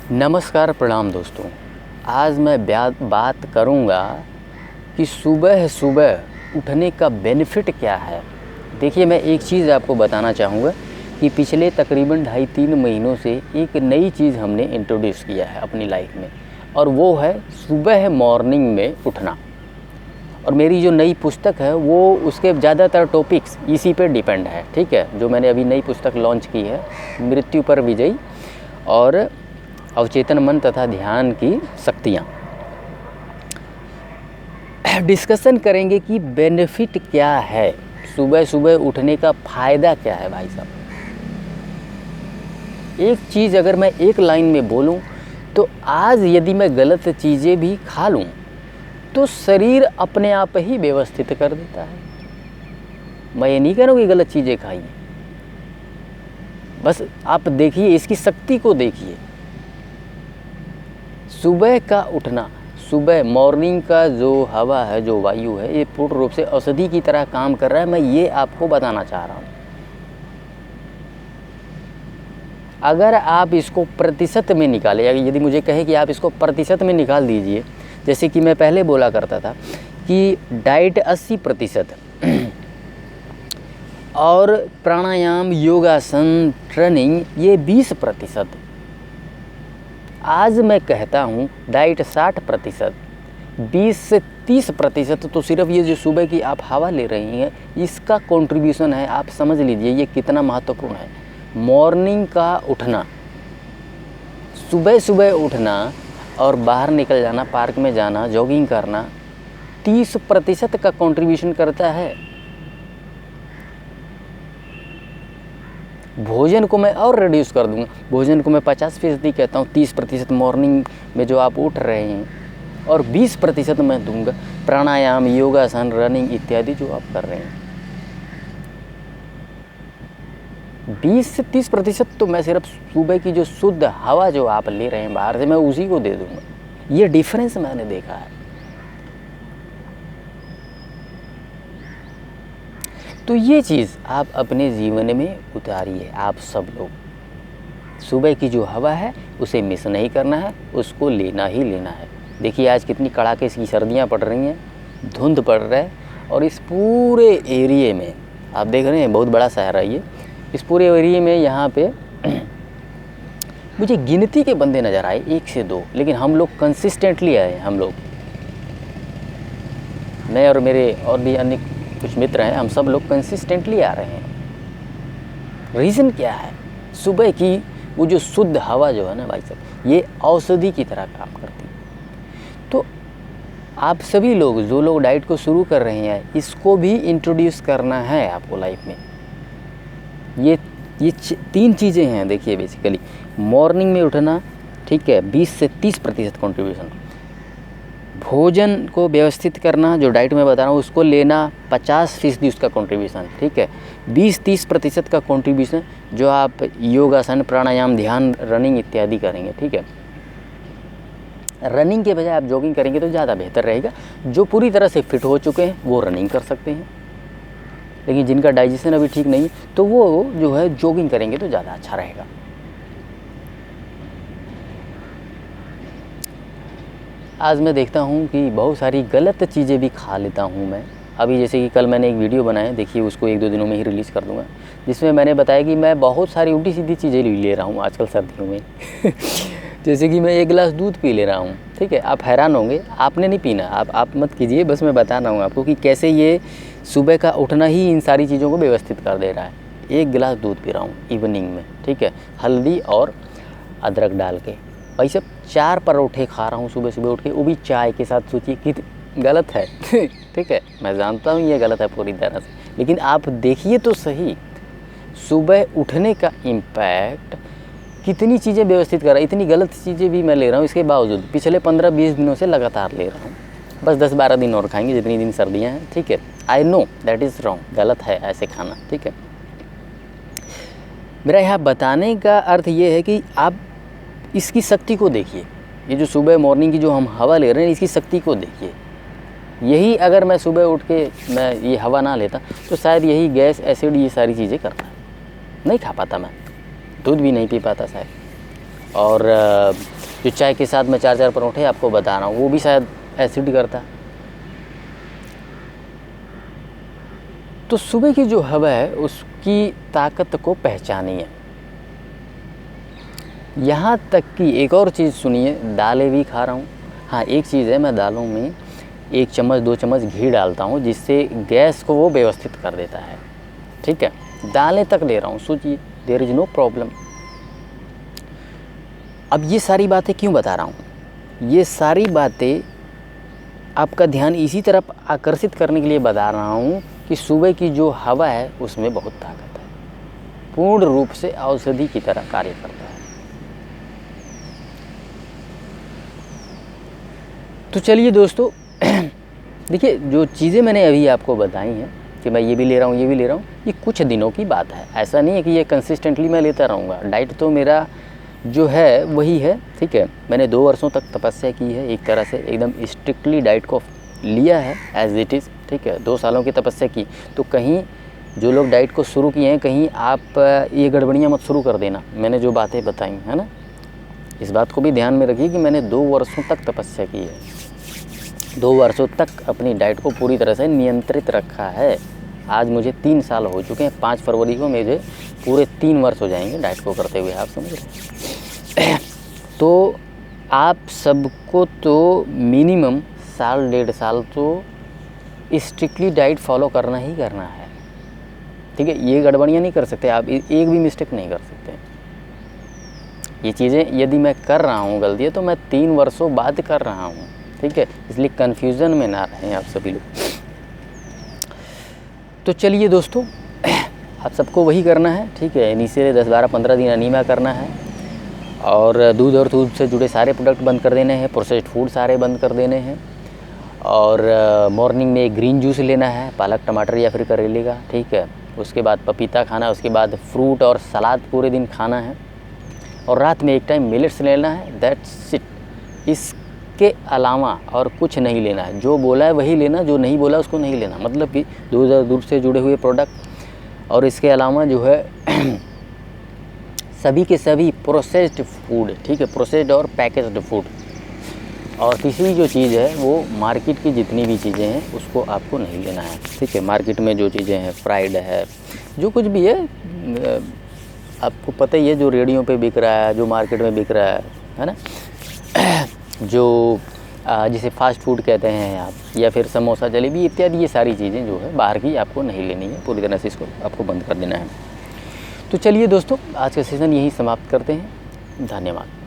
नमस्कार, प्रणाम दोस्तों। आज मैं बात करूंगा कि सुबह सुबह उठने का बेनिफिट क्या है। देखिए, मैं एक चीज़ आपको बताना चाहूँगा कि पिछले तकरीबन 2.5-3 महीनों से एक नई चीज़ हमने इंट्रोड्यूस किया है अपनी लाइफ में, और वो है सुबह मॉर्निंग में उठना। और मेरी जो नई पुस्तक है वो उसके ज़्यादातर टॉपिक्स इसी पे डिपेंड है, ठीक है। जो मैंने अभी नई पुस्तक लॉन्च की है, मृत्यु पर विजय और अवचेतन मन तथा ध्यान की शक्तियाँ। डिस्कशन करेंगे कि बेनिफिट क्या है, सुबह सुबह उठने का फ़ायदा क्या है। भाई साहब, एक चीज़ अगर मैं एक लाइन में बोलूं तो आज यदि मैं गलत चीज़ें भी खा लूं तो शरीर अपने आप ही व्यवस्थित कर देता है। मैं ये नहीं कह रहा हूँ कि गलत चीज़ें खाइए, बस आप देखिए, इसकी शक्ति को देखिए। सुबह का उठना, सुबह मॉर्निंग का जो हवा है, जो वायु है, ये पूर्ण रूप से औषधि की तरह काम कर रहा है। मैं ये आपको बताना चाह रहा हूँ। अगर आप इसको प्रतिशत में निकालें, यदि मुझे कहे कि आप इसको प्रतिशत में निकाल दीजिए, जैसे कि मैं पहले बोला करता था कि डाइट 80% और प्राणायाम, योगासन, ट्रेनिंग ये 20%। आज मैं कहता हूँ डाइट 60%, 20 से 30% तो सिर्फ ये जो सुबह की आप हवा ले रही हैं इसका कंट्रीब्यूशन है। आप समझ लीजिए ये कितना महत्वपूर्ण है। मॉर्निंग का उठना, सुबह सुबह उठना और बाहर निकल जाना, पार्क में जाना, जॉगिंग करना 30% का कंट्रीब्यूशन करता है। भोजन को मैं और रिड्यूस कर दूंगा, भोजन को मैं 50% कहता हूँ। 30% मॉर्निंग में जो आप उठ रहे हैं और 20% मैं दूंगा प्राणायाम, योगासन, रनिंग इत्यादि जो आप कर रहे हैं। 20 से 30% तो मैं सिर्फ सुबह की जो शुद्ध हवा जो आप ले रहे हैं बाहर से, मैं उसी को दे दूंगा। ये डिफरेंस मैंने देखा है। तो ये चीज़ आप अपने जीवन में उतारिए। आप सब लोग सुबह की जो हवा है उसे मिस नहीं करना है, उसको लेना ही लेना है। देखिए, आज कितनी कड़ाके की सर्दियाँ पड़ रही हैं, धुंध पड़ रहा है, और इस पूरे एरिए में आप देख रहे हैं, बहुत बड़ा शहर है ये, इस पूरे एरिए में यहाँ पे मुझे गिनती के बंदे नज़र आए, 1 से 2, लेकिन हम लोग कंसिस्टेंटली आए। हम लोग, मैं और मेरे और भी अन्य कुछ मित्र हैं, हम सब लोग कंसिस्टेंटली आ रहे हैं। रीज़न क्या है? सुबह की वो जो शुद्ध हवा जो है ना भाई साहब, ये औषधि की तरह काम करती है। तो आप सभी लोग, जो लोग डाइट को शुरू कर रहे हैं, इसको भी इंट्रोड्यूस करना है आपको लाइफ में। ये 3 चीज़ें हैं। देखिए, बेसिकली मॉर्निंग में उठना, ठीक है, 20 से 30% कॉन्ट्रीब्यूशन। भोजन को व्यवस्थित करना, जो डाइट में बता रहा हूँ उसको लेना, 50% उसका कंट्रीब्यूशन, ठीक है। 20-30% का कंट्रीब्यूशन जो आप योगासन, प्राणायाम, ध्यान, रनिंग इत्यादि करेंगे, ठीक है। रनिंग के बजाय आप जॉगिंग करेंगे तो ज़्यादा बेहतर रहेगा। जो पूरी तरह से फिट हो चुके हैं वो रनिंग कर सकते हैं, लेकिन जिनका डाइजेशन अभी ठीक नहीं तो वो जो है जॉगिंग करेंगे तो ज़्यादा अच्छा रहेगा। आज मैं देखता हूँ कि बहुत सारी गलत चीज़ें भी खा लेता हूँ मैं। अभी जैसे कि कल मैंने एक वीडियो बनाया, देखिए उसको 1-2 दिनों में ही रिलीज़ कर दूँगा, जिसमें मैंने बताया कि मैं बहुत सारी उल्टी सीधी चीज़ें ले रहा हूँ आजकल सर्दियों में जैसे कि मैं 1 गिलास दूध पी ले रहा हूँ, ठीक है। आप हैरान होंगे, आपने नहीं पीना, आप मत कीजिए, बस मैं बता रहा हूँ आपको कि कैसे ये सुबह का उठना ही इन सारी चीज़ों को व्यवस्थित कर दे रहा है। 1 गिलास दूध पी रहा हूँ इवनिंग में, ठीक है, हल्दी और अदरक डाल के। भाई साहब, 4 परोठे खा रहा हूँ सुबह सुबह उठ के, वो भी चाय के साथ। सोचिए कि गलत है ठीक है, मैं जानता हूँ ये गलत है पूरी तरह से, लेकिन आप देखिए तो सही, सुबह उठने का इम्पैक्ट कितनी चीज़ें व्यवस्थित कर रहा है। इतनी गलत चीज़ें भी मैं ले रहा हूँ, इसके बावजूद पिछले 15-20 दिनों से लगातार ले रहा हूँ। बस 10-12 दिन और खाएंगे, जितनी दिन सर्दियाँ हैं, ठीक है। I know that is wrong, गलत है ऐसे खाना, ठीक है। मेरा यहाँ बताने का अर्थ ये है कि आप इसकी शक्ति को देखिए। ये जो सुबह मॉर्निंग की जो हम हवा ले रहे हैं, इसकी शक्ति को देखिए। यही अगर मैं सुबह उठ के मैं ये हवा ना लेता तो शायद यही गैस, एसिड, ये सारी चीज़ें करता, नहीं खा पाता, मैं दूध भी नहीं पी पाता शायद। और जो चाय के साथ मैं 4-4 परोठे आपको बता रहा हूँ वो भी शायद एसिड करता। तो सुबह की जो हवा है उसकी ताकत को पहचानिए। यहाँ तक कि एक और चीज़ सुनिए, दालें भी खा रहा हूँ। हाँ, एक चीज़ है, मैं दालों में 1 चम्मच 2 चम्मच घी डालता हूँ जिससे गैस को वो व्यवस्थित कर देता है। ठीक है, दालें तक ले रहा हूँ, सोचिए, देयर इज़ नो प्रॉब्लम। अब ये सारी बातें क्यों बता रहा हूँ? ये सारी बातें आपका ध्यान इसी तरफ आकर्षित करने के लिए बता रहा हूँ कि सुबह की जो हवा है उसमें बहुत ताकत है, पूर्ण रूप से औषधि की तरह कार्य करता है। तो चलिए दोस्तों, देखिए जो चीज़ें मैंने अभी आपको बताई हैं कि मैं ये भी ले रहा हूँ, ये भी ले रहा हूँ, ये कुछ दिनों की बात है। ऐसा नहीं है कि ये कंसिस्टेंटली मैं लेता रहूँगा। डाइट तो मेरा जो है वही है। ठीक है, मैंने 2 वर्षों तक तपस्या की है, एक तरह से एकदम स्ट्रिक्टली डाइट को लिया है एज इट इज़। ठीक है, 2 सालों की तपस्या की। तो कहीं जो लोग डाइट को शुरू किए हैं, कहीं आप ये गड़बड़ियाँ मत शुरू कर देना, मैंने जो बातें बताई है ना। इस बात को भी ध्यान में रखिए कि मैंने 2 वर्षों तक तपस्या की है, 2 वर्षों तक अपनी डाइट को पूरी तरह से नियंत्रित रखा है। आज मुझे 3 साल हो चुके हैं, 5 फरवरी को मुझे पूरे 3 वर्ष हो जाएंगे डाइट को करते हुए, आप समझ रहे हैं। तो आप सबको तो मिनिमम 1-1.5 साल तो स्ट्रिक्टली डाइट फॉलो करना ही करना है। ठीक है, ये गड़बड़ियाँ नहीं कर सकते आप, एक भी मिस्टेक नहीं कर सकते। ये चीज़ें यदि मैं कर रहा हूँ गलती है तो मैं 3 वर्षों बाद कर रहा हूँ। ठीक है, इसलिए कन्फ्यूज़न में ना रहें आप सभी लोग। तो चलिए दोस्तों, आप सबको वही करना है। ठीक है, इनिशियली 10, 12, 15 दिन अनीमिया करना है और दूध और दूध से जुड़े सारे प्रोडक्ट बंद कर देने हैं, प्रोसेस्ड फूड सारे बंद कर देने हैं और मॉर्निंग में एक ग्रीन जूस लेना है, पालक, टमाटर या फिर करेले का। ठीक है, उसके बाद पपीता खाना, उसके बाद फ्रूट और सलाद पूरे दिन खाना है और रात में एक टाइम मिलेट्स लेना है। That's it. इसके अलावा और कुछ नहीं लेना है। जो बोला है वही लेना, जो नहीं बोला उसको नहीं लेना। मतलब कि दूध और दूध से जुड़े हुए प्रोडक्ट और इसके अलावा जो है सभी के सभी प्रोसेस्ड फूड। ठीक है, प्रोसेस्ड और पैकेज्ड फूड। और तीसरी जो चीज़ है वो मार्केट की जितनी भी चीज़ें हैं उसको आपको नहीं लेना है। ठीक है, मार्केट में जो चीज़ें हैं, फ्राइड है, जो कुछ भी है, आपको पता ही है, जो रेडियो पे बिक रहा है, जो मार्केट में बिक रहा है ना, जो जिसे फास्ट फूड कहते हैं आप, या फिर समोसा, जलेबी इत्यादि, ये सारी चीज़ें जो है बाहर की आपको नहीं लेनी है। पूरी तरह से इसको आपको बंद कर देना है। तो चलिए दोस्तों, आज का सेशन यही समाप्त करते हैं। धन्यवाद।